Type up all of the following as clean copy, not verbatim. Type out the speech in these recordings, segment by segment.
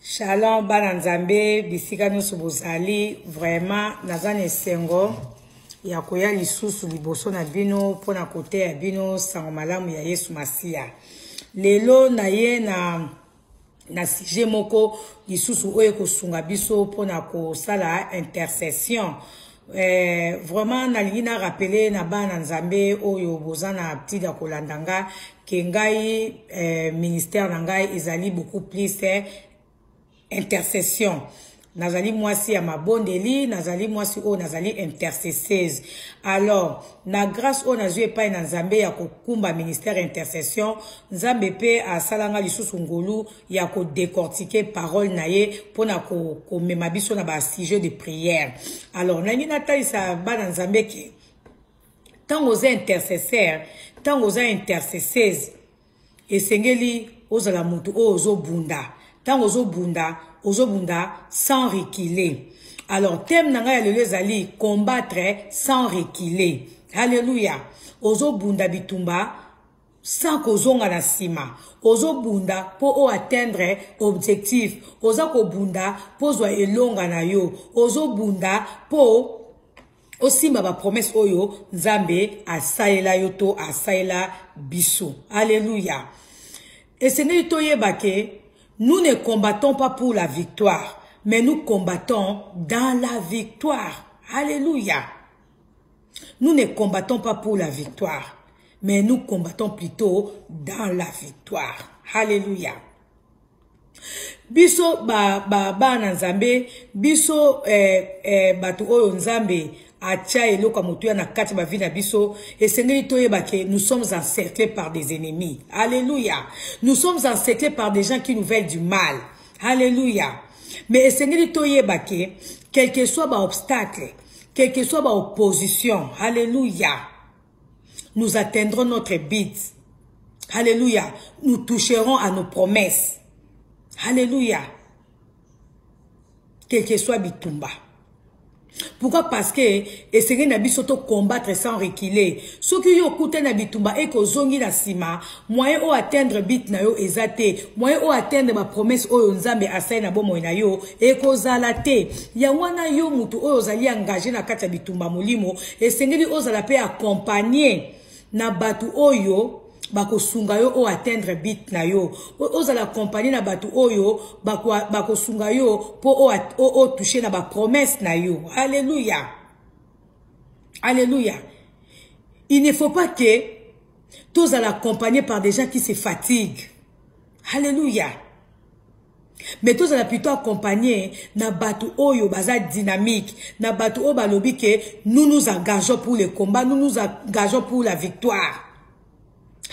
Shalom bana nzambe bisika nyonso bozali vraiment nazane sengo ya koya lisusu liboso na bino pona kote ya bino sango malamu ya Yesu Masia. Lelo na ye na sujet moko lisusu oyo kosunga biso pona ko sala intercession. Vraiment nalingi na rappeler na bana nzambe oyo bozana petite kolandanga ke ngai ministère na ngai ezali beaucoup plus intercession. Nazali mwasi ya mabondeli, nazali mwasi o nazali intercesseuse. Alors, na grâce o nazue pa na nzambe ya kokumba ministère intercession, nzambe pe asalanga lisusu ngolu ya ko décortiquer parole na ye pona ko mema biso na ba sujet de prière. Alors, nangi na taisa bana nzambe ke tant oza intercesseur, tant oza intercesseuse, esengeli ozala mutu o ozo bunda. Tant ozo bunda sans reculer. Alors, thème nanga ya lelo ezali combattre sans reculer. Alléluia. Ozo bunda bitumba sans kozonga na sima. Ozo bunda po atteindre objectif. Oza ko bunda po zwa elonga na yo. Ozo bunda po osimba ba promesse oyo nzambe asaela yo to asaela biso. Alléluia. Et ce n'est pas que nous ne combattons pas pour la victoire, mais nous combattons dans la victoire. Alléluia. Nous ne combattons pas pour la victoire, mais nous combattons plutôt dans la victoire. Alléluia. Biso ba nzambe, biso batu oyo nzambe atia eloko moto na kati ba vie na biso esengeli toyeba ke nous sommes encerclés par des ennemis. Alléluia. Nous sommes encerclés par des gens qui nous veulent du mal. Alléluia. Mais esengeli toyeba ke quel que soit ba obstacle, quel que soit ba opposition, alléluia, nous atteindrons notre but. Alléluia. Nous toucherons à nos promesses. Alléluia. Quel que soit bitumba. Pourquoi? Parce que essayer na biso to combattre sans reculer. Ce qui yo koute na bitumba et ko zongi na sima, moyen o atteindre bit na yo ezate, moyen o atteindre ma promesse oyo nzambe asai na bomo na yo e ko zalate. Ya wana yo mutu oyo zali engagé na kati ya bitumba molimo, esengeli ozala pe accompagner na batu oyo bako sunga yo o atteindre bit na yo. Ozala compagnie na batu oyo bako sunga yo po o toucher na ba promesse na yo. Alléluia. Alléluia. Il ne faut pas que tous allons accompagner par des gens qui se fatiguent. Alléluia. Mais tous allons plutôt accompagner na batu oyo baza dynamique, na batu o balobi ke nous nous engageons pour le combat, nous nous engageons pour la victoire.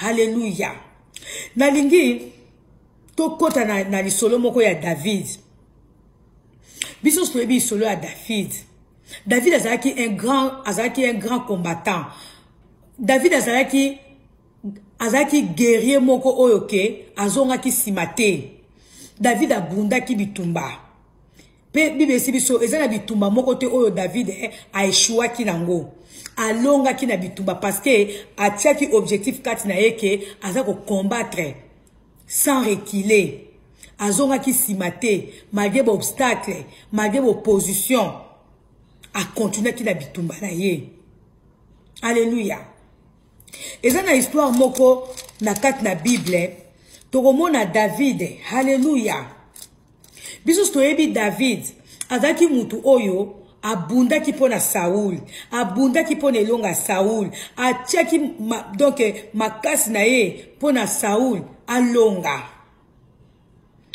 Alléluia. Nalingi to kota na lisolo moko ya David. Biso soyebi solo ya David. David azalaki un grand combattant. David azalaki guerrier moko oyo ke azonga ki simate. David abundaki bitumba. Pe bibesi biso ezana bitumba moko te oyo David a échoué ki nango. Alonga ki na bitumba parce que atiaki objectif kati na yeke azako combattre sans reculer. Azonga ki simate malgré obstacle, malgré opposition, a continuer ki na bitumba na ye. Alléluia. Ezana histoire moko na kati na Bible tokomona David. Alléluia. Biso toyebi David azaki mutu oyo abunda ki pona Saoul, abunda ki pona elonga Saoul, atiaki donc makasi na ye pona Saoul alonga.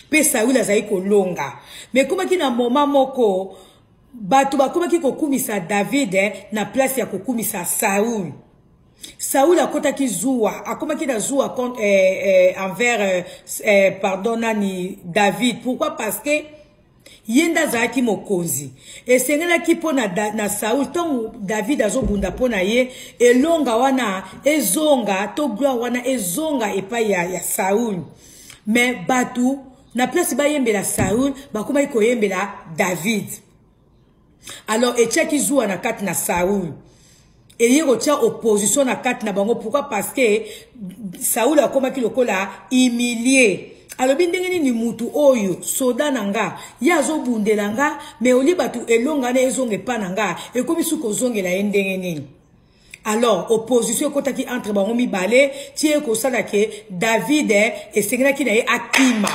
Pe Saoul azali ko longa. Mais kuma ki na moment moko batu bakoma ki kokumisa David na place ya kokumisa Saoul. Saoul akota ki zuwa, akoma ki na zuwa envers pardonnani David. Pourquoi? Parce que yenda zaki mokonzi. Et sengela ki pona na Saoul ton David azobunda pona ye elonga wana ezonga to gloire wana ezonga epa ya Saoul. Mais batu na place ba yembela Saoul bakoma iko yembela David. Alors etiaki zuwa na kati na Saoul. Et il retient opposition na kati na bango. Pourquoi? Parce que Saoul a komaki lokola humilié. alobi ndenge ni mutu oyo soda nanga yazo bundelanga me oli batu elonga na ezonge pa nanga ekomi suko zongela ndenge nini. Alors opposition kotaki entre bango mibale tie ko sala ke David esengelaki na ye akima.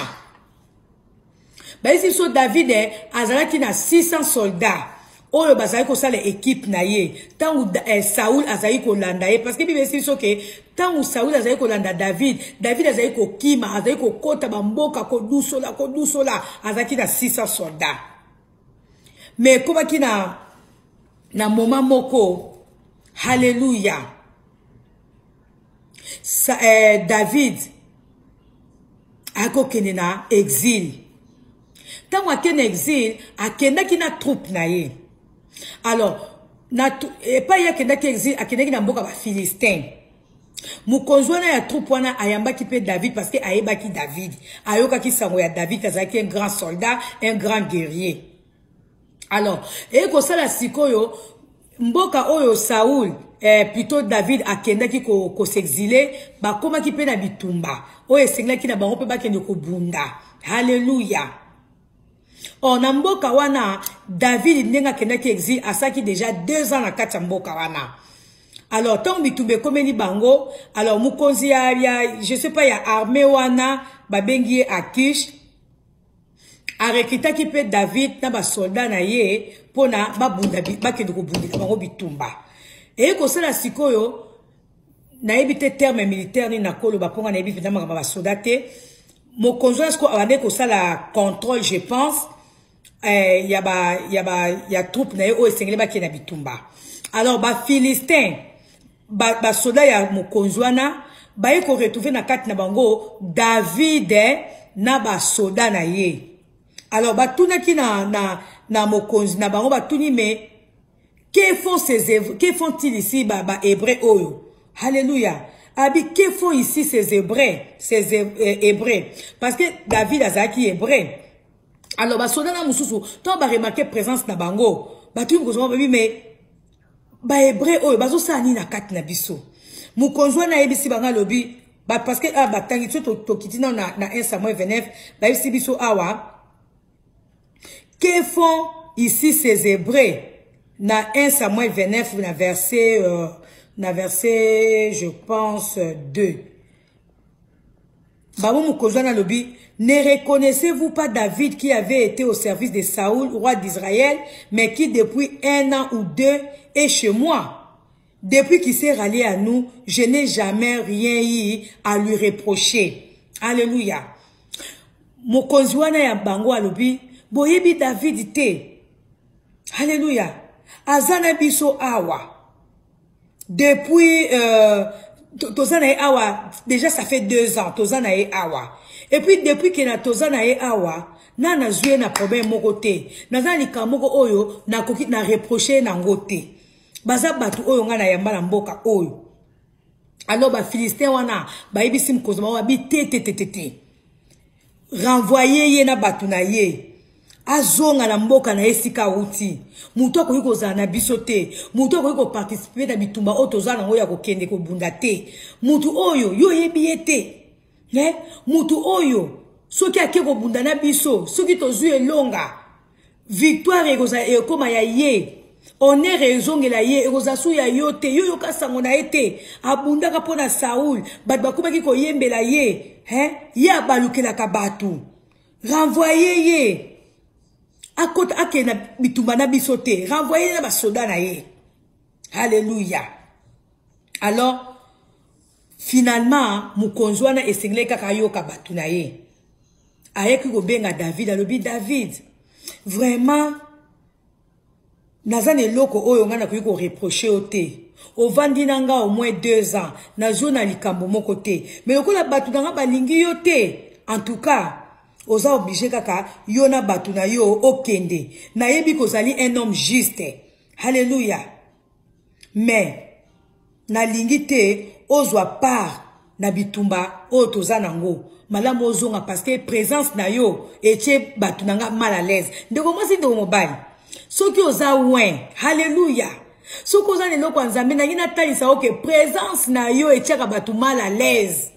Ba isi so David azalaki na 600 soldats. Oyo bazali ko sala équipe na ye. Tangu Saoul azali ko landa ye parce que Bible esi so ke tangu Saoul azali ko landa David azali ko kima, azali ko kota bamboka ko dusola azaki na 600 soldats. Mais komaki na moment moko Hallelujah. David ako kende na exil. Tango akende exil, akenda ki na troupe na ye. Alors, pas ya kenda ki exil, akenda ki na mboka ba Philistin. Mukonzwana ya troupe wana ayamba ki pe David parce que ayeba ki David. Ayoka ki sango ya David kazaki un grand soldat, un grand guerrier. Alors, ko sala sikoyo mboka oyo Saoul plutôt David akenda ki ko s'exiler ba koma ki pe na bitumba oyo sengla ki na bango pe ba kende ko bunda. Hallelujah. Na mboka wana David ndenga kenda ki exil asaki déjà 2 ans na kati mboka wana. Alors tant bitumbe komeni bango, alors mukonzi ya je sais pas ya armée wana ba bengi Akish arekita ki pe David na ba soldat na ye pona ba bunda ba kende ko bundila bango bitumba. Ko sala sikoyo na ebite terme militaire ni nakolo ba ponga na ebite na ba soldat te. Mokonzo esko abande ko sala contrôle je pense ya troupe na ye o esengele ba kena bitumba. Alors ba Philistin ba soldat ya mokonzo wana ba ko retrouver na kati na bango David na ba soldat na ye. Alors ba tunaki na mokonzi na bango ba tuni mais que font-ils ici ba hébreux oyo? Hallelujah. Abi que font ici ces hébreux parce que David azaki hébreu. Alors ba soldat na mususu to ba remarquer présence na bango ba tuni ko babi mais ba hébreu oyo bazo sani na kati na biso. Mukonzo na yebisi banga lobi ba parce que ba tangi to kitina na 1 Samuel 29 ba yebisi biso awa. Que font ici ces hébreux? Na 1 Samuel 29, na verset, je pense, 2. Babou Moukozana Lobi, ne reconnaissez-vous pas David qui avait été au service de Saoul, roi d'Israël, mais qui depuis 1 an ou 2 est chez moi? Depuis qu'il s'est rallié à nous, je n'ai jamais rien eu à lui reprocher. Alléluia. Moukozana ya bango alobi, boyebi David te. Alléluia. Azana biso awa. Depuis tozana e awa, déjà ça fait 2 ans tozana e awa. Et puis depuis que na tozana e awa, na nazue na problème moko te. Nazana likamoko oyo na koki na reprocher na ngote. Baza batu oyo nga na yamba na mboka oyo. Alors ba Philistin wana ba ibisi mkozoma wa bi te. Renvoyer ye na batu na ye. Azonga na mboka na esika uti. Mutu akoki za na biso te. Mutu akoki participer na bitumba oyo tozana ngo ya kokende ko bunda te. Mutu oyo yo yebi ete. Mutu oyo soki akeko bunda na biso, soki tozui elonga. Victoire ekoma ya ye. Honneur ezongela ye ekoza su ya yote. Yo kasango na ete abundaka pona Saoul, bat bakomaki ko yembela ye, ya balukela ka batu. Renvoyer ye. Akota akena bitumba na bisote, renvoyer na basoda na ye. Alléluia. Alors finalement mukonzwana esengle kaka yoka batu na ye. Ayeki ko benga David alobi David. Vraiment nazane loko oyo ngana ko reprocher ote. Ovandi nanga au moins 2 ans na zona likambo moko te. Mais lokola batu nanga balingi yote. En tout cas oza obligé kaka yona batu na yo okende na yebi kozali un homme juste. Alléluia. Mais na lingite ozwa part na bitumba o toza nango malamu ozonga parce que présence na yo etie batu nanga mal à l'aise. Ndeko mwasi ndeko mobali soki oza wen. Alléluia. Soki oza neloko nzambe na ngina talisa oke présence na yo etiaka batu mal à l'aise.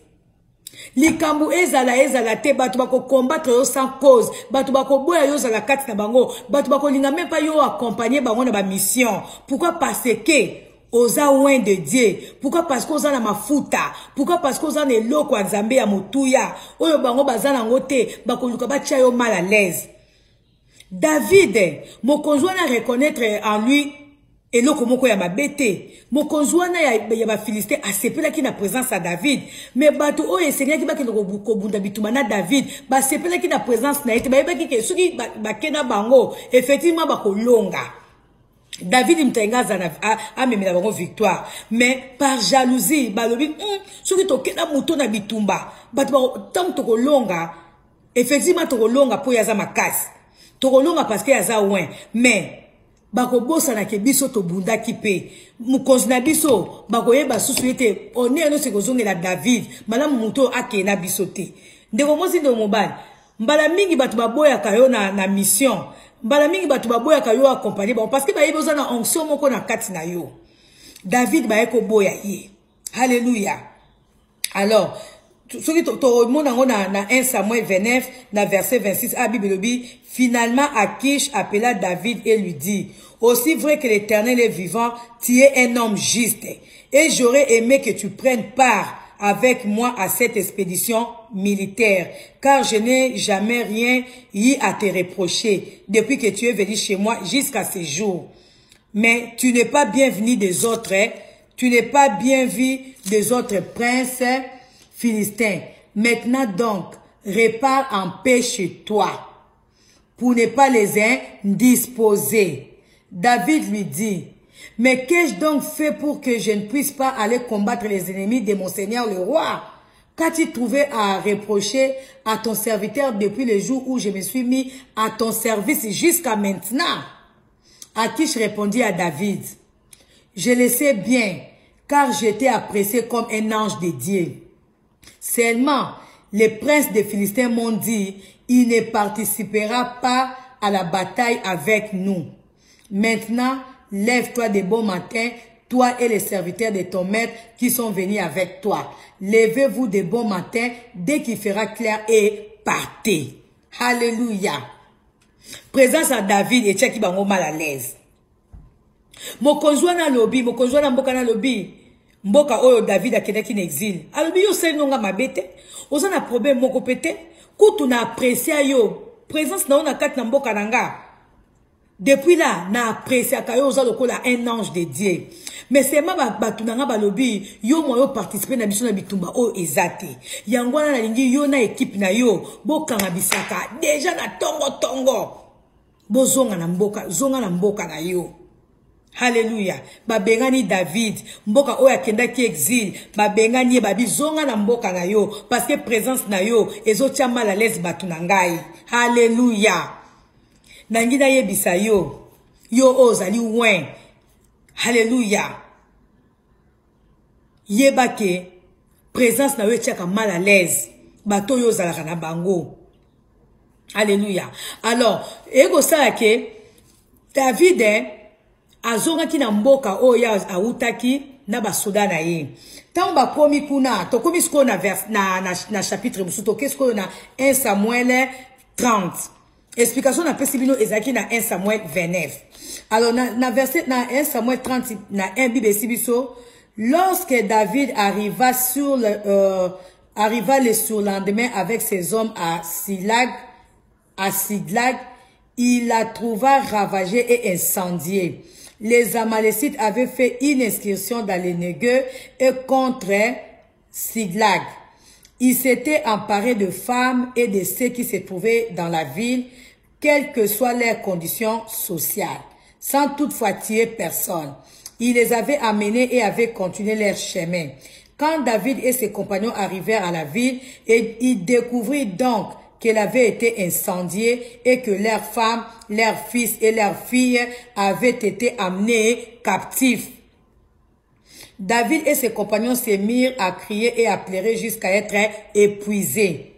likambo ezala te bato bako combattre yo sans cause bato bako boya yo zala kati na bango bato bako linga même pas yo accompagner bango na ba mission. Pourquoi? Parce que oza loin de Dieu. Pourquoi? Parce que oza na mafuta. Pourquoi? Parce que oza na eloko nzambe ya motuya oyo bango bazana ngote bako luka ba tia yo mal à l'aise. David mokonzi wana reconnaître en lui eloko moko ya mabete mokonzi wana ya ba Philistin asepelaki na présence à David mais bato oyo esengaki bakende kobunda bituma na David basepelaki na présence na ye te bayebaki ke soki bakenda bango effectivement bakolonga David mtengaza na amemela bango victoire mais par jalousie balobi soki tokenda muto na bitumba bato tant tokolonga effectivement tokolonga po yaza makasi tokolonga parce que yaza loin mais bako bosa na ke biso to bunda kipe mukonzi na biso bako yeba susu ete oneno se kozongela David malamu muto ake na biso te ndeko mosi ndo mobali mbala mingi batu baboya kayo na mission mbala mingi batu baboya kayo accompagner bon parce que ba yeboza na onction moko na kati na yo David ba yeko boya ye haleluya. Alors ce qui na 1 Samuel 29 na verset 26 à Bible dit finalement Akish appela David et lui dit aussi vrai que l'Éternel est vivant tu es un homme juste et j'aurais aimé que tu prennes part avec moi à cette expédition militaire car je n'ai jamais rien eu à te reprocher depuis que tu es venu chez moi jusqu'à ce jour mais tu n'es pas bienvenu des autres tu n'es pas bien vu des autres princes Philistins. Maintenant donc, repars en paix chez toi, pour ne pas les indisposer. David lui dit, mais qu'ai-je donc fait pour que je ne puisse pas aller combattre les ennemis de mon Seigneur le roi? Qu'as-tu trouvé à reprocher à ton serviteur depuis le jour où je me suis mis à ton service jusqu'à maintenant? Akish répondit à David, je le sais bien, car j'étais apprécié comme un ange de Dieu. Seulement, les princes des Philistins m'ont dit, il ne participera pas à la bataille avec nous. Maintenant, lève-toi de bon matin, toi et les serviteurs de ton maître qui sont venus avec toi. Levez-vous de bon matin dès qu'il fera clair et partez. Alléluia. Présence à David et tchaki bango mal à l'aise. Mokonzi wana lobi, mokonzi wana mboka na lobi. Mboka oyo David akendaki na exil. Alobi yo sel nonga mabete. Oza na problème moko pete. Kutu na apprécier yo. Présence na ona kati na mboka nanga. Depuis là, na apprécier kayo oza lokola un ange de Dieu. Mais c'est ma batu nanga balobi yo mo yo participer na biso na bitumba oyo ezate. Yango na lingi yo na équipe na yo bokanga bisaka déjà na tongo. Bozonga na mboka, zonga na mboka na yo. Hallelujah. Babengani David, mboka oya kendaki exil, babengani babi zonga na mboka na yo parce que présence na yo ezotia mal à l'aise batu na ngai. Hallelujah. Nangina yebisa yo. Yo ozali wen. Hallelujah. Yebake présence na yo tiaka mal à l'aise. Bato yo zalaka na bango. Alléluia. Alors, ego sala ke David azonga ki na mboka oya autaki na basoda na ye. Tamba komi kuna, to komi sko na vers na chapitre musuto kesko na 1 Samuel 30. Explication na pesibino ezaki na 1 Samuel 29. Alors na verset na 1 Samuel 30 na 1 Bible sibiso, lorsque David arriva le surlendemain avec ses hommes à Siglag, il la trouva ravagée et incendiée. Les Amalécites avaient fait une excursion dans les Negev et contre Siglag. Ils s'étaient emparés de femmes et de ceux qui se trouvaient dans la ville, quelles que soient leurs conditions sociales, sans toutefois tuer personne. Ils les avaient amenés et avaient continué leur chemin. Quand David et ses compagnons arrivèrent à la ville, ils découvrirent donc qu'elle avait été incendiée et que leurs femmes, leurs fils et leurs filles avaient été amenés captifs. David et ses compagnons se mirent à crier et à pleurer jusqu'à être épuisés.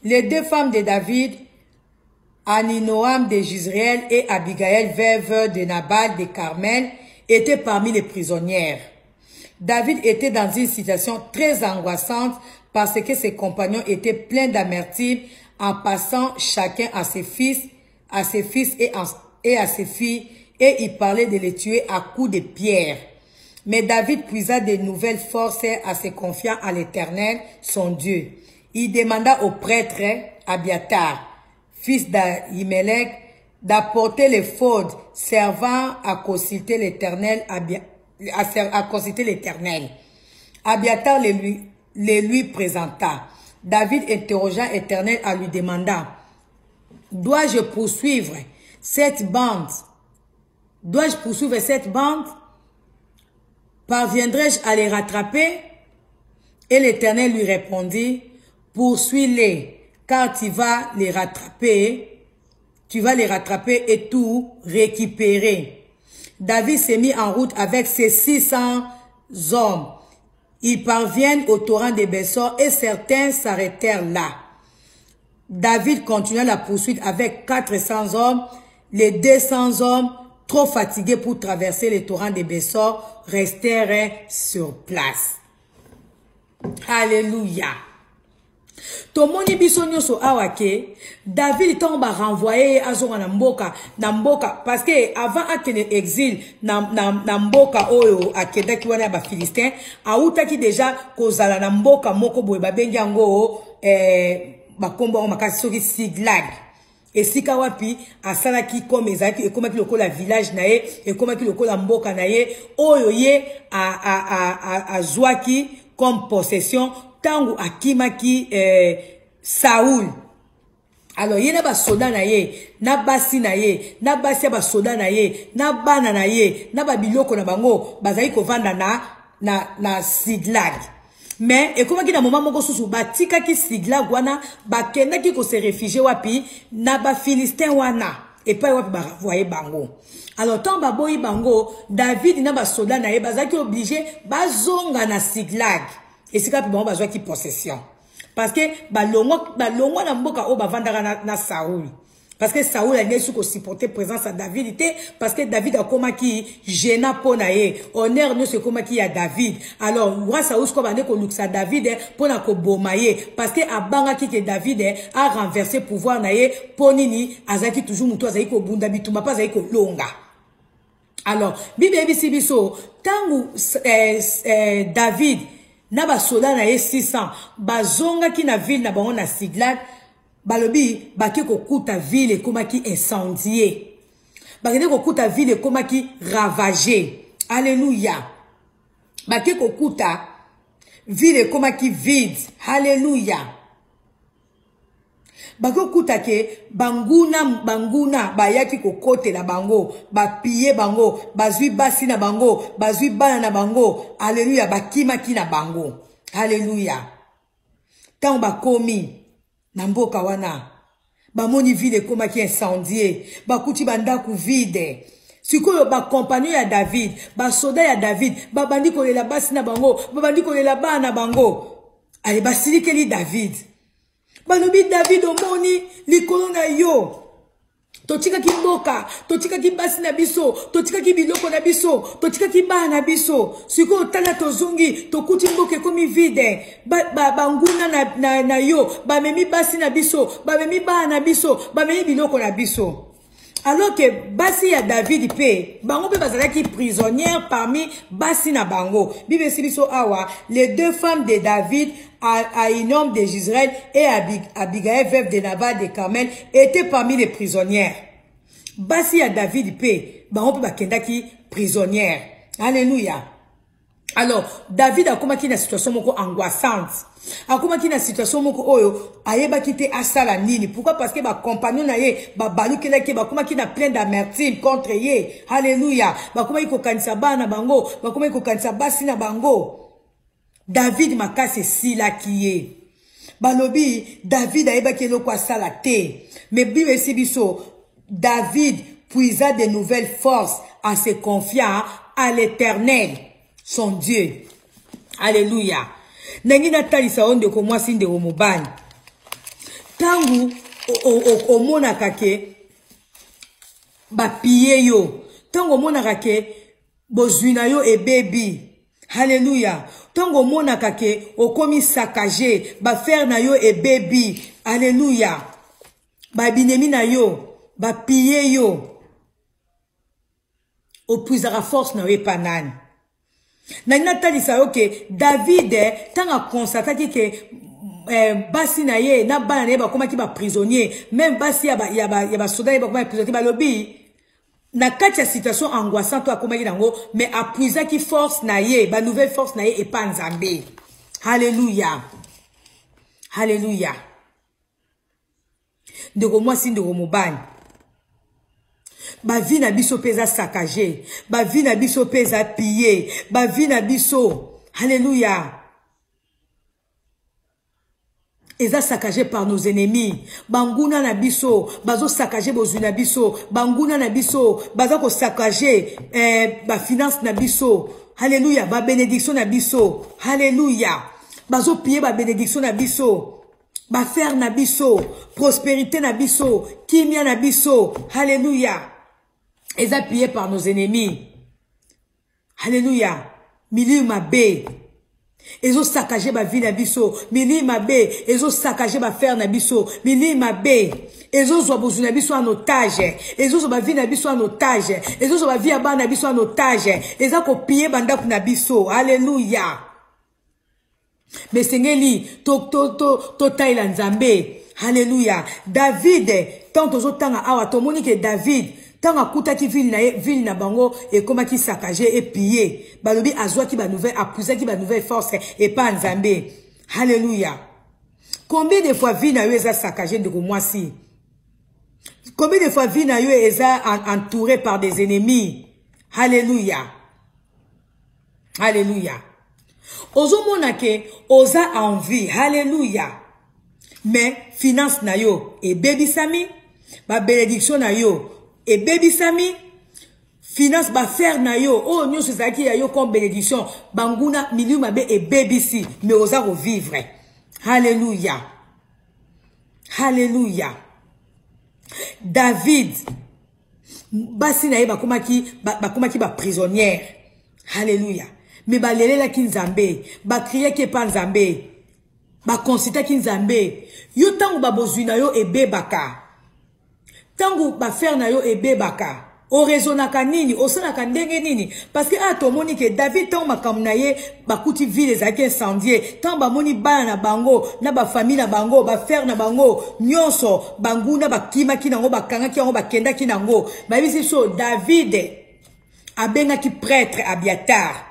Les deux femmes de David, Ahinoam de Jezreel et Abigail, veuve de Nabal de Carmel, étaient parmi les prisonnières. David était dans une situation très angoissante parce que ses compagnons étaient pleins d'amertume en passant chacun à ses fils et à ses filles, et il parlait de les tuer à coups de pierre. Mais David puisa de nouvelles forces en se confiant à l'Éternel, son Dieu. Il demanda au prêtre Abiatar, fils d'Ahimelech, d'apporter l'éphod servant à consulter l'Éternel. Abiatar les lui présenta. David interrogea l'Éternel en lui demandant, dois-je poursuivre cette bande? Dois-je poursuivre cette bande? Parviendrai-je à les rattraper? Et l'Éternel lui répondit, poursuis-les, car tu vas les rattraper et tout récupérer. David s'est mis en route avec ses 600 hommes. Ils parviennent au torrent de Bessor et certains s'arrêtèrent là. David continua la poursuite avec 400 hommes. Les 200 hommes, trop fatigués pour traverser le torrent de Bessor, restèrent sur place. Alléluia. Tomoni biso nyoso awake, David tomba renvoyé à son namboka, parce que avant akene exil, namboka oyo akeda ki wana ba Philistin, auta ki déjà kozala namboka moko boye babengi yango bakomba o makasi soki Siglag. Et sika wapi asala ki comme ezaki et comme ki lokola village nae et comme ki lokola mboka nae oyo ye a zwaki comme possession tangu akimaki Saoul. Alors yena ba soda na ye na basi na ye na basi ba soda na ye na bana na ye na ba biloko na bango bazali kovanda na Siglag. Mais et comment ki na moment moko susu batika ki Siglag wana bakenda ki ko se réfugier wapi na ba Philistin wana et pas wapi ba voyer bango. Alors tant ba boyi bango David na ba soda na ye bazaki obligé bazonga na Siglag et c'est ka bango bazwa ki possession parce que balongo na mboka o bavandaka na Saoul. Parce que Saoul a su ko supporter présence à David parce que David a koma ki gêna pona ye honneur ne se koma ki ya David. Alors roi Saoul ko bande ko luxa David pona ko bomaye parce que abanga ki ke David a renversé pouvoir na ye ponini azaki toujours muto azaki ko bunda bituma pas azaki ko longa. Alors bibe biso tangu David na ba soda na ye 600 bazonga ki na ville na bango na Siglag. Balobi baki kokuta ville koma ki incendié. Baki kokuta ville koma ki ravagé. Alléluia. Baki kokuta ville koma ki vide. Alléluia. Baki kokuta ke banguna bayaki kokote la bango, bapiye bango, bazui basi na bango, bazui bana na bango. Alléluia, bakima ki na bango. Alléluia. Tant bakomi Namboka wana bamoni ville koma ki incendié bakuti bandaku vide sikoyo ba compagnon ya David ba soda ya David babandi kolela basi na bango babandi kolela bana bango ale basilikeli David balobi David omoni likolo na yo totika ki mboka totika ki basi na biso totika ki biloko na biso totika ki bana biso siko tala tozongi tokuti mboka komi vide banguna na yo bamemi basi na biso bamemi bana biso bamemi biloko na biso. Alors que basi ya David pe bango pe bazalaki prisonnière parmi basi na bango. Bible sibiso awa les deux femmes de David Ahinom de Jezreel et Abigail veuve de Nabal de Carmel étaient parmi les prisonnières. Basi ya David pe bango pe bakendaki prisonnière. Alléluia. Alors David a komaki na situation moko angoissante. A komaki na situation moko oyo ayeba kite asala nini. Pourquoi? Parce que ba compagnon na ye ba balukela ke ba komaki na plein d'amertume contre ye. Alléluia. Ba komaki ko kanisa bana bango, ba komaki ko kanisa basi na bango. David makase sila kiye. Balobi David ayeba ke loko asala te. Mais Bible sibiso David puisa de nouvelles forces en se confiant à l'Éternel, son Dieu. Alléluia. Nengina talisa onde ko mwasi nde omobani. Tangu omona kake ba piye yo. Tangu omona kake bozwina yo e baby. Alléluia. Tango mona kake okomi saccagé, ba faire na yo e baby. Alléluia. Ba binemi na yo, ba piller yo. Opuisera force na yo panani. Na natalisa yo ke David tanga constataki ke basi na ye na bana na ye bakoma ki ba prisonnier, même basi ya ba soldat ba koma prisonnier ba lobi. Na kati ya situation angoissante akomaki nango, mais apuisa ki force na ye, ba nouvelle force na ye et pas nzambe. Alléluia. Alléluia. Ndeko mwasi ndeko mobani. Ba vie na biso peza saccagé, ba vie na biso peza pillé, ba vie na biso. Alléluia. Eza saccagé par nos ennemis. Banguna na biso, bazo saccagé bozu na biso, banguna na biso, bazo ko saccagé ba finance na biso. Alléluia, ba bénédiction na biso. Alléluia. Bazo piller ba bénédiction na biso. Ba faire na biso, prospérité na biso, kimia na biso. Alléluia. Eza pillé par nos ennemis. Alléluia. Milieu mabé. Ezo saccagé ba vie na biso, mili mabe, ezo saccagé ba faire na biso, mili mabe, ezo zo bozu na biso en otage, ezo zo ba vie na biso en otage, ezo zo ba vie aba na biso en otage, eza ko piller bandaku na biso. Alléluia. Mais sengeli to taila nzambe. Alléluia. David tant tozo tanga awa to moni ke David tant akuta ki ville na bango et comment qui saccagé et pillé. Balobi azwa ki ba nouvelle, apouza ki ba nouvelle force et pas nzambe. Alléluia. Combien de fois ville na yo eza saccagé de moi si? Combien de fois ville na yo eza entouré par des ennemis? Alléluia. Alléluia. Ozo monake oza envie. Alléluia. Mais finance na yo et baby sami, ba bénédiction na yo et baby sami, finance ba faire na yo, oh nyo sezaki ya yo comme bénédiction, banguna milieu mabe et baby si, mais oza revivre. Alléluia. Alléluia. David, basi na ye bakomaki ba prisonnière. Alléluia. Mais ba lele la kinzambe, ba crier ke pa nzambe, ba considérer kinzambe. Yo tango ba bozui na yo ebebaka. Tango ba faire na yo ebebaka. O raisonnaka nini, o sanaka ndenge nini. Parce que a to moni ke David tango makambu na ye bakuti ville ezaki incendié. Tango ba moni bana na bango, na ba famille na bango, ba faire na bango, nyonso banguna bakima kinango bakanga kinango bakenda kinango. Ba bisi so David abenga ki prêtre Abiatar.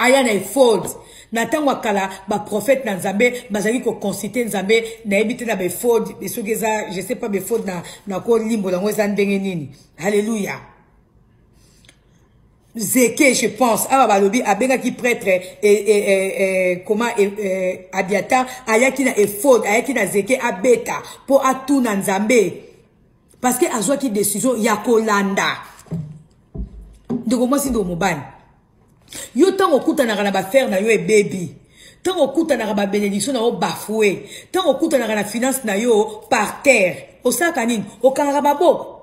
Aya na ephod. Na tango akala ba prophète na nzambe bazali ko consulter nzambe na ebite na be fod besogeza je sais pas be fod na ko limbo la ngweza ndenge nini. Alléluia. Zeke je pense aba balobi abenga ki prêtre comment Abiatar ayaki na ephod ayaki na zeke abeta po atuna nzambe parce que azwa ki décision ya kolanda. Ndeko mwasi ndo mobani. Yo tango kutanaka na ba faire na yo e baby. Tango kutanaka ba bénédiction na yo bafoué. Tango kutanaka na finance na yo par terre. Osaka nini? Okanga babo.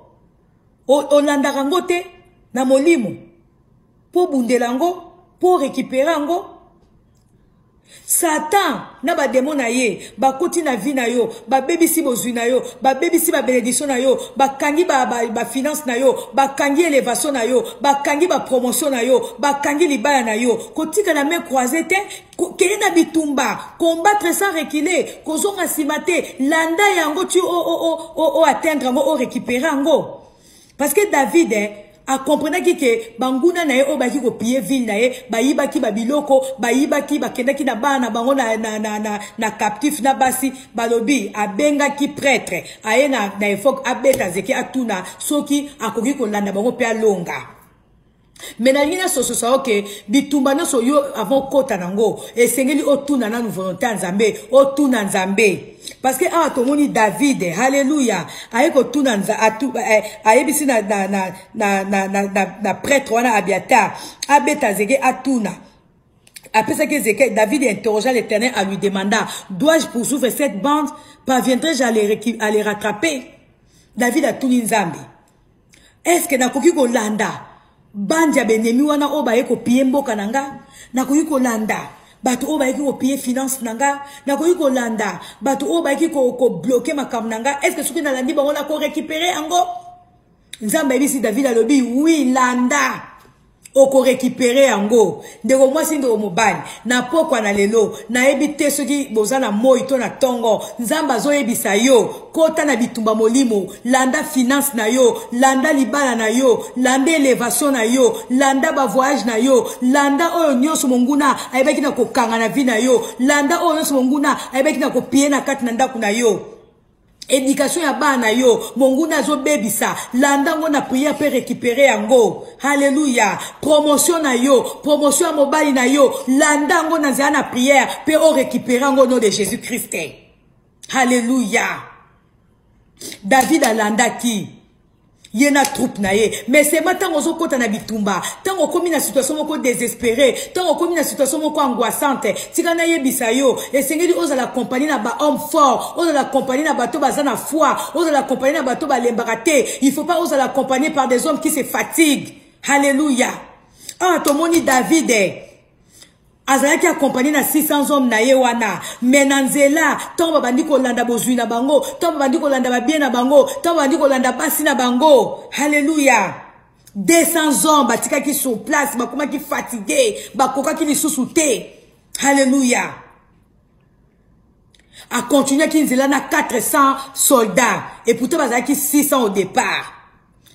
Olandaka ngo te na molimo. Po bundela ngo, po récupérer ngo. Satan na ba démon na ye, ba koti na vie na yo, ba baby si bozui na yo, ba baby si ba bénédiction na yo, ba kangi ba finance na yo, ba kangi élévation na yo, ba kangi ba promotion na yo, ba kangi libaya na yo. Kotika na main croisée te, kene na bitumba, combattre sans reculer, kozonga simate, landa yango tu atteindre ngo o récupérer ngo. Parce que David a comprenait que banguna na ye o baki ko piller ville na ye bayiba ki babiloko bayiba ki bakenda ki na bana bango na captif na basi balobi abenga ki prêtre aye na efok abeta zeki atuna soki akoki ko landa bango pe alonga. Mais na lina so que bitumba na so yo avant kota nango esengeli otuna na volonté nzambe otuna nzambe. Parce que ah tomoni David, alléluia, aye ko tuna nza atu aye bisi na prêtre wana Abiatar abeta zeke atuna. Après ça que David interrogea l'Éternel en lui demandant, dois-je poursuivre cette bande? Parviendrai-je à les rattraper? David a tout nzambe. Est-ce que na koki ko landa banja benemi wana o ba yeko pie mboka nanga na ko landa bato o ba yeko pie finance nanga na ko landa bato o ba yeko ko bloquer makam nanga. Est-ce que ce que na landi ba on a ko récupérer ango nzamba bisi David alobi oui landa oko récupérer ango ndeko mwasi ndeko mobali na pokwa na lelo na ebite soki bozana moi to na tongo nzamba zo yebisa yo kota na bitumba molimo landa finance na yo landa libala na yo landa elevation na yo landa ba voyage na yo landa oyo nyonso monguna ayebaki na kokanga na vie na yo landa oyo nyonso monguna ayebaki na kopie na kati na ndako na yo. Éducation ya bana yo monguna zo bebisa landa ngo na prière peut récupérer yango. Alléluia. Promotion na yo, promotion mobile na yo landa ngo na za na prière peut o récupérer ngo nom de Jésus-Christ. Alléluia. David alanda ki yena troupe na ye mais c'est maintenant ozo kota na bitumba tango komi na situation moko désespéré tango komi na situation moko angoissante tika na yebisa yo esengeli oza la compagnie na ba homme fort oza la compagnie na bato bazana foi oza la compagnie na bato ba lembakate. Il faut pas oza la compagnie par des hommes qui se fatiguent. Alléluia. Ah tomoni David azalaki accompagné na 600 hommes na ye wana menanzela tomba bandiko landa bozui na bango tomba bandiko landa ba bien na bango tomba bandiko landa basi na bango. Alléluia. 200 hommes batika ki sur place bakoma ki fatigué bakoka ki lisusu te. Alléluia. A continuer ki nzela na 400 soldats et pourtant bazalaki 600 au départ.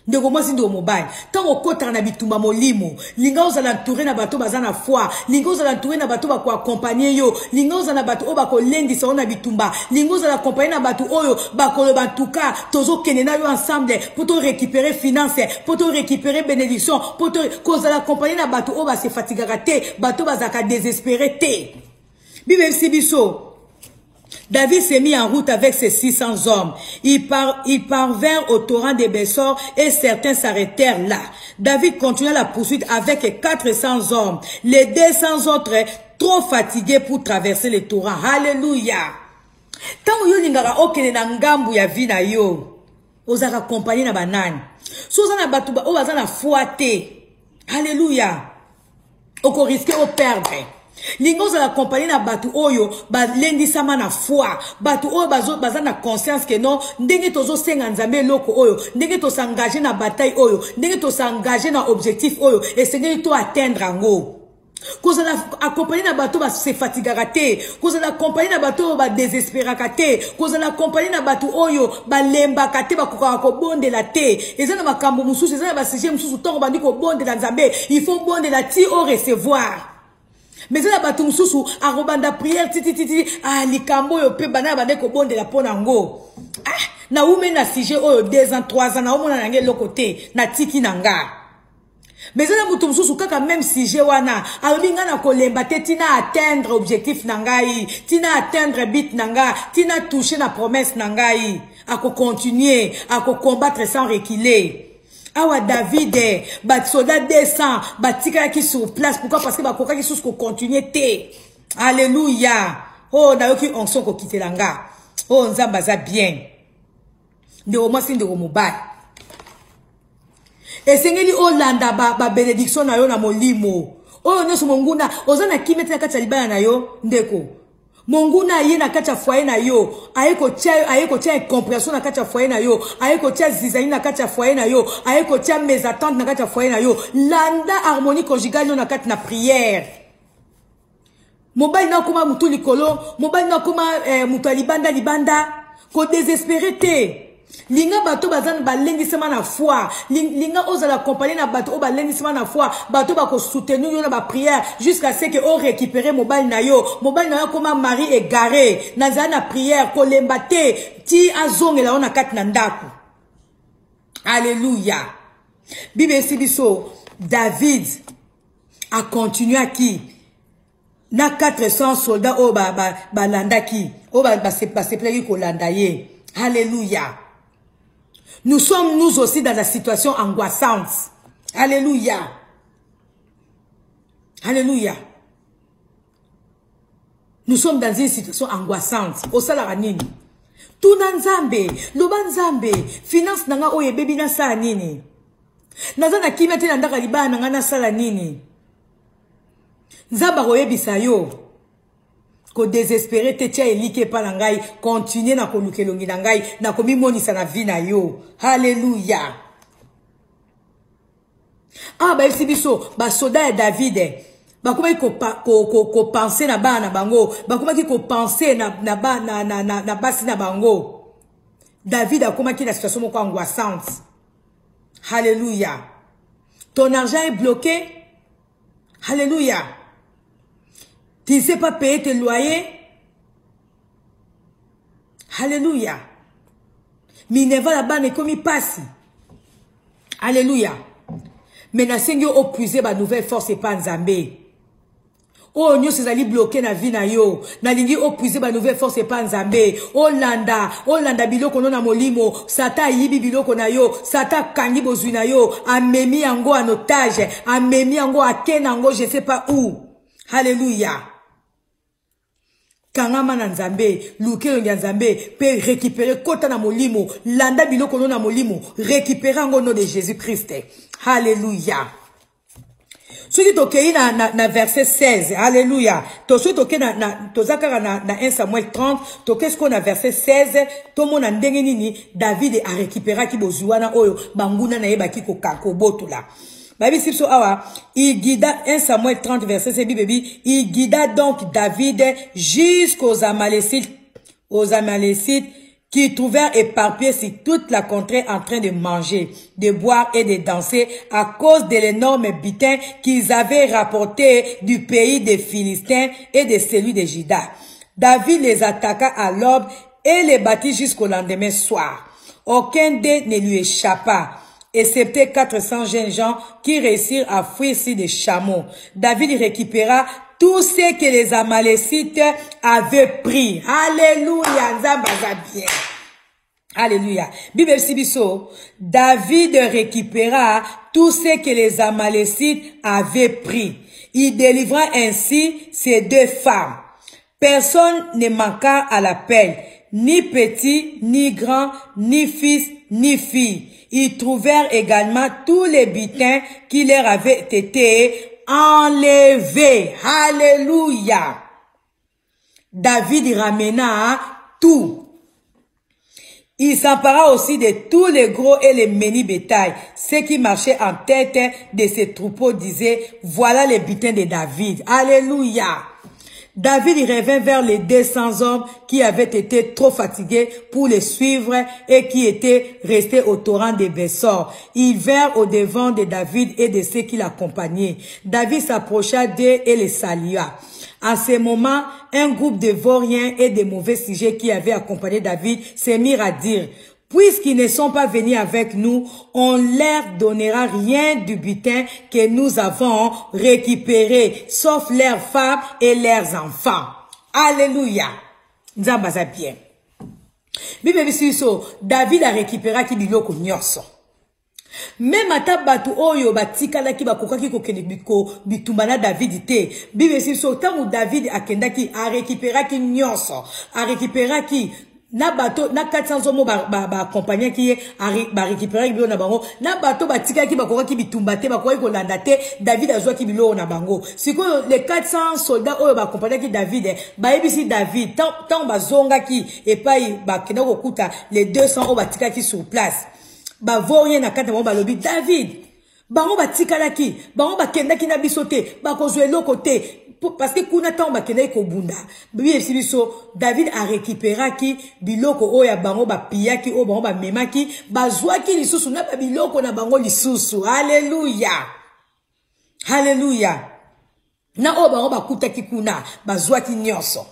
Ndeko mwasi ndo mobile tango kota na bitumba molimo linga ozala entouré na bato bazana foi linga ozala entouré na bato bako accompagner yo linga ozala bato o bako lendisa na bitumba linga ozala accompagner na bato oyo bako le bantuka tozo kenena yo ensemble pour te récupérer finance pour te récupérer bénédiction pour te kozala accompagner na bato o ba se fatigaka te bato bazaka désespéré te. Bible sibiso David s'est mis en route avec ses 600 hommes. Ils parvinrent au torrent des Bessor et certains s'arrêtèrent là. David continua la poursuite avec 400 hommes. Les 200 autres, trop fatigués pour traverser le torrent. Alléluia. Tant yo lingara okene na ngambu ya vina yo. Ozaka accompagner na banane. Soza na batuba o bazana foite. Alléluia. Oko risquer au perdre. Lingo za la compagnie na batu oyo ba lendi sama na foi batu oyo baza na conscience que non ndenge tozo senga nzambe loko oyo ndenge to s'engager na bataille oyo ndenge to s'engager na objectif oyo et sengeli to atteindre ngo koza la accompagner na batu ba se fatigaka te koza la compagnie na batu ba désespéraka te koza la compagnie na batu oyo ba lembaka te ba koka ko bondela te ezana makambo mususu ezana ba sujet mususu tongo bandi ko bondela nzambe il faut bondela ti au recevoir. Mais la batu mususu a robanda prière titi ah likambo yo pe bana bande ko bonde la pona ngo ah na ume na sujet oyo 2 ans 3 ans na omona na ngelo côté na tiki nanga. Mais la mutu mususu kaka même sujet wana alobinga na kolemba te tina atteindre objectif nangai tina atteindre but nanga tina toucher na promesse nangai a ko continuer a ko combattre sans reculer. Awa David bat soldat 200 batika qui sur place pourquoi parce que bakoka qui sous ko continuer te. Alléluia. Oh na yoki onction ko quitter langa. Oh nzamba za bien. Ndeko mwasi ndeko mobile. Esengeli olanda ba bénédiction na yo na molimo. Oh nyoso monguna ozana kimete na kati ya libana na yo ndeko. Monguna ye na kati ya foyer na yo ayeko tia compréhension na kati ya foyer na yo ayeko tia zizani na kati ya foyer na yo ayeko tia mes attentes na kati ya foyer na yo landa harmonie conjugale na kati na prière. Mobile na koma mutu likolo mobile na koma mutu libanda ko désespéré te. Linga bato bazan balendisema na foi linga ozala accompagner na bato o balendisema na foi bato ba ko soutenir yo na ba prière jusqu'à ce que o récupérer mobile na yo comme mari égaré na za na prière ko lembate ti azongela ona kati na ndako. Alléluia. Bible sibiso David a continué qui na 400 soldats o ba landa ki o ba se plaire ko landa ye. Alléluia. Nous sommes nous aussi dans la situation angoissante. Alléluia. Alléluia. Nous sommes dans une situation angoissante. Au salara nini. Tout nzambe, loba nzambe, finance nanga oye baby na sa nini. Nazana kimia te na ndaka libana na ngana sala nini. Nzamba koyebisa yo. Ko désespéré te tia elike pa na ngai, continuer na kolukelongi na ngai, na komimonisa na vie na yo. Hallelujah. Ah ba esi biso ba soda ya David. Ba kuma ko penser na ba na bango, ba kuma ko penser na basi na bango. David a kuma ki na situation moko angoissante. Hallelujah. Ton argent est bloqué. Hallelujah. Tu ne sais pas payer tes loyers. Alléluia. Minerva là-bas n'est comme il passe. Alléluia. Mais na Seigneur au puiser ba nouvelle force et pas Nzambe. Oh nyo se zali bloqué na vie na yo. Na lingi au puiser ba nouvelle force et pas Nzambe. Oh landa biloko na molimo. Sata yibi biloko na yo. Sata kangi bozui na yo. Amemi yango en otage. Amemi yango aken yango je sais pas où. Alléluia. Kangama na Nzambe, luke ya Nzambe, peut récupérer kota na molimo, landa biloko na molimo, récupérer en nom de Jésus-Christ. Alléluia. Soki tokei na verset 16. Alléluia. Soki tokei tozakara na 1 Samuel 30, tokei sko na verset 16, tomo na ndenge nini David a récupéré ki bozuana oyo banguna na yeba ki ko botula. Babi sipso awa, il guida 1 Samuel 30 verset 7 baby, il guida donc David jusqu'aux Amalécites, qui trouvèrent éparpillés sur toute la contrée en train de manger, de boire et de danser à cause de l'énorme butin qu'ils avaient rapporté du pays des Philistins et de celui de Juda. David les attaqua à l'aube et les battit jusqu'au lendemain soir. Aucun d'eux ne lui échappa, excepté 400 jeunes gens qui réussirent à fuir sur des chameaux. David récupéra tout ce que les Amalécites avaient pris. Alléluia. Bien. Alléluia. Bible Sibiso, David récupéra tout ce que les Amalécites avaient pris. Il délivra ainsi ces deux femmes. Personne ne manqua à l'appel, ni petit, ni grand, ni fils, ni fille. Ils trouvèrent également tous les butins qui leur avaient été enlevés. Alléluia. David ramena tout. Il s'empara aussi de tous les gros et les menus bétails. Ceux qui marchaient en tête de ces troupeaux disaient, voilà les butins de David. Alléluia. David revint vers les 200 hommes qui avaient été trop fatigués pour les suivre et qui étaient restés au torrent de Bessor. Ils vinrent au devant de David et de ceux qui l'accompagnaient. David s'approcha d'eux et les salua. À ce moment, un groupe de vauriens et de mauvais sujets qui avaient accompagné David se mirent à dire, puisqu'ils ne sont pas venus avec nous, on leur donnera rien du butin que nous avons récupéré, sauf leurs femmes et leurs enfants. Alléluia. Nzambaza bien. Bible biso, David a récupéré ki biloko nyonso. Même ata batu oyo batikala ki bakokaki kokende bitumbana David te. Bible biso, tangu David akendaki a récupéré ki nyonso, a récupéré ki na bato na 400 omo ba compagnie qui ba récupérer bilo na bango na bato batika ki bakoka ki bitumba te bakoka ko landa te David azwa ki bilo na bango siko les 400 soldats oyo ba compagnie ki David ba ebisi David tant bazonga ki et pas ba kena ko kuta les 200 oyo batika ki sur place ba vorien na kata mo ba lobi David bango batika la ki bango ba kenda ki na bisote ba kozwe lokote. Parce que kuna tamba kena ko bunda. David a récupéré ki biloko oya bango ba piyaki o bango ba memaki bazwaki lisusu na ba biloko na bango lisusu. Alléluia. Alléluia. Na o bango ba kutaki kuna bazwaki nyonso.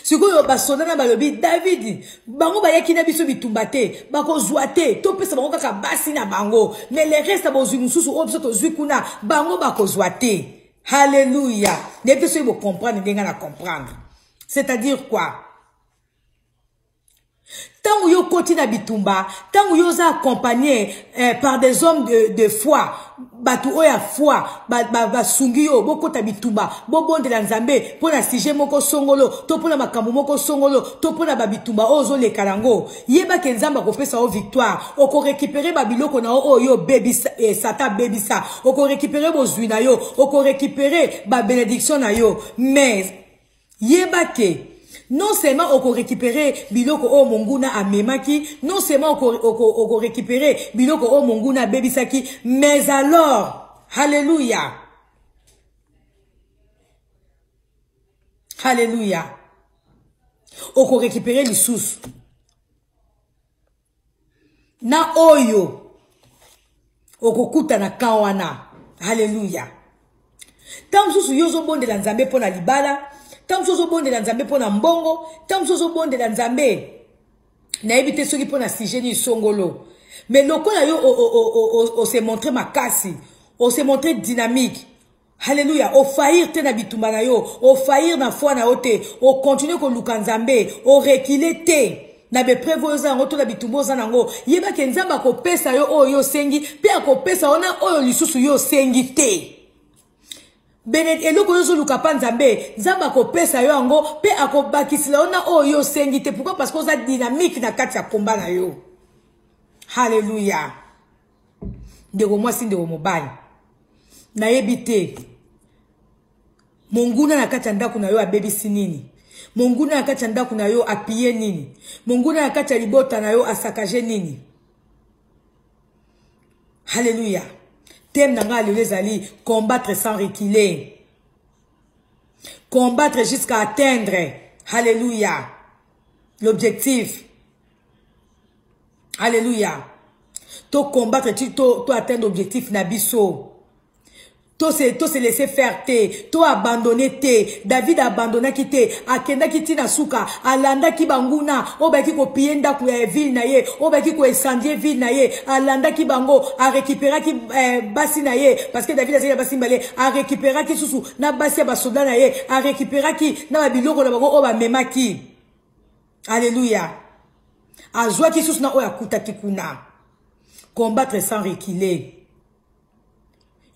Sikoyo basoda na balobi David bango ba yaki na biso bitumba te bako zwate to pesa bango kaka basi na bango mais les restes bozwi mususu o biso to zwi kuna bango bako zwate. Alléluia. Les personnes vont comprendre, comprendre. C'est-à-dire quoi? Tant yo koti na bitumba, tant yo za accompagné par des hommes de foi, batu oya foi, ba sungi yo, boko ta bitumba, bonde la nzambe, pona sije moko songolo, to pona makambo moko songolo, to pona ba bitumba ozo le karango. Yeba ke nzamba ko pesa o victoire, oko récupérer ba biloko na o yo baby sata baby sa, oko récupérer bo zuina yo, oko récupérer ba bénédiction na yo, mais yeba ke non seulement on peut récupérer biloko o monguna a memaki, non seulement on peut récupérer biloko o monguna bebisaki, mais alors, alléluia. Alléluia. On peut récupérer les sous. Na oyo. On peut kuta na kawana. Alléluia. Tant sous yozo bonde la nzambe pona libala. Tant sozo bonde la nzambe pona mbongo, tant sozo bonde la nzambe na ebite soki pona sijeni songolo. Mais lokola yo o se montré makasi, o se montré dynamique. Alléluia, o faillir te na bitumba na yo, o faillir na foi na ote, o continuer ko luka nzambe, o reculer te. Na be prevo za ngoto na bitumbo za nango, yeba ke nzamba ko pesa yo o yo sengi, pe akopesa ona o yo lisusu yo sengi te. Benet eloko yozo lukapa nzambe nzamba ko pesa yo ango pe akobakisila ona oyo sengi te. Pourquoi? Parce que oza dynamique na kati ya komba na yo. Hallelujah. Ndeko mwasi ndeko mobali na yebite monguna na kati ya ndako na yo abebisi nini, monguna na kati ya ndako na yo apie nini, monguna na kati ya libota na yo asakaje nini. Hallelujah. Thème nanga lelo ezali combattre sans reculer. Combattre jusqu'à atteindre. Alléluia. L'objectif. Alléluia. To combattre, to atteindre l'objectif nabiso. To se laisser faire te, to abandonner te. David abandonna ki te, akenda ki ti na suka, alanda ki banguna, oba ki ko pienda ku ville na ye, oba ki ko incendier ville na ye, alanda ki bango, a récupérer ki basi na ye, parce que David a dit basi mbale, a récupérer ki susu na basi ba soldat na ye, a récupérer ki na ba biloko na bango oba mema ki. Alléluia. Azwa ki susu na oya kuta ki kuna. Combattre sans reculer.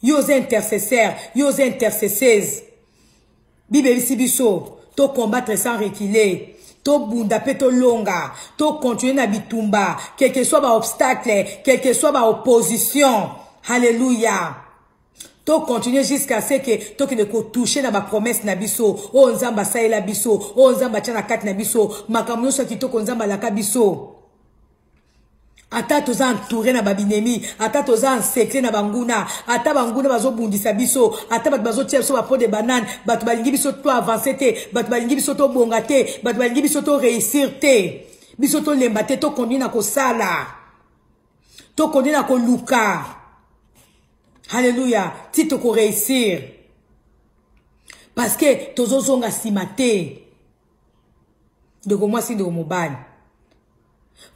Yos intercesseurs, yos intercesseuses. Bible biso, to combattre sans reculer. To bunda pe to longa, to continuer na bitumba, quel que soit ba obstacle, quel que soit ba opposition. Alléluia. To continuer jusqu'à ce que to ne ko toucher na ba promesse na biso. O nzamba saela biso, o nzamba tchana kat na biso, makamno so ki to ko nzamba laka biso. Ata toza entouré na babinemi, ata toza en secret na banguna, ata banguna bazo bundisa biso, ata bat bazo tia so ba pot de banane, bat balingi biso to avancer te, bat balingi biso to bonga te, bat balingi biso to réussir te, biso to lemba te, to kondi na ko sala, to kondi na ko luka. Alléluia, ti to ko réussir. Parce que tozo zonga simate. De moi si de mobile.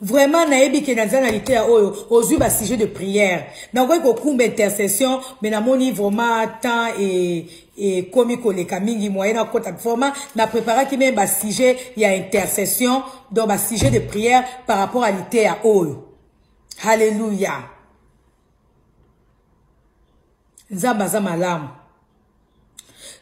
Vraiment naebi ke nazanalité ya oyo ozui ba sujet de prière na ko kumba intercession mais na moni vraiment temps et komi koleka mingi moyen na kota format na préparer ki même ba sujet ya intercession donc ba sujet de prière par rapport à l'ité ya oyo. Alléluia. Nzamba za malamu.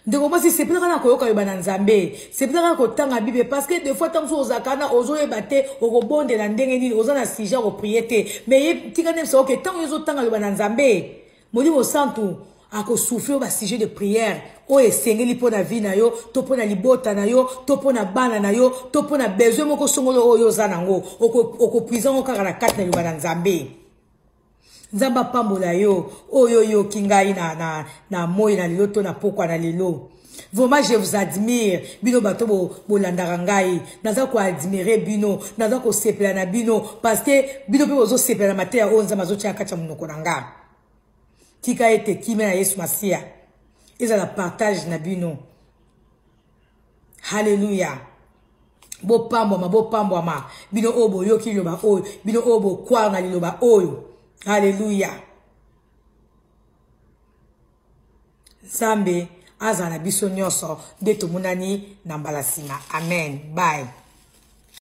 Donc moi c'est peut-être na koyoka yo bananzambe, c'est peut-être ko tanga Bible parce que des fois tant so ozakana ozo yebate okobonde na ndenge nini ozana sujet ko prier te mais tikane so que tant yo tanga yo bananzambe modi mo santu ako souffrir ba sujet de prière o esengeli po na vie na yo to po na libota na yo to po na bana na yo to po na besoin moko songolo oyo zanango oko puisant okaka na kati na yo bananzambe. Nzamba pambola yo, oyo yo kingai na moi na lilo to na pokwa na lilo. Vraiment je vous admire, bino bato bo landaka ngai, naza ko admirer bino, naza ko sepela na bino parce que bino pe bozo sepela na mateya o nzamba zo tia kacha munoko nanga. Tika ete kime na Yesu Masia. Eza la partage na bino. Hallelujah. Bo pambo ma, bino obo yoki loba oyo, bino obo kwa na liloba oyo. Alléluia. Zambe azana biso nyoso de tomunani na mbalasima. Amen. Bye.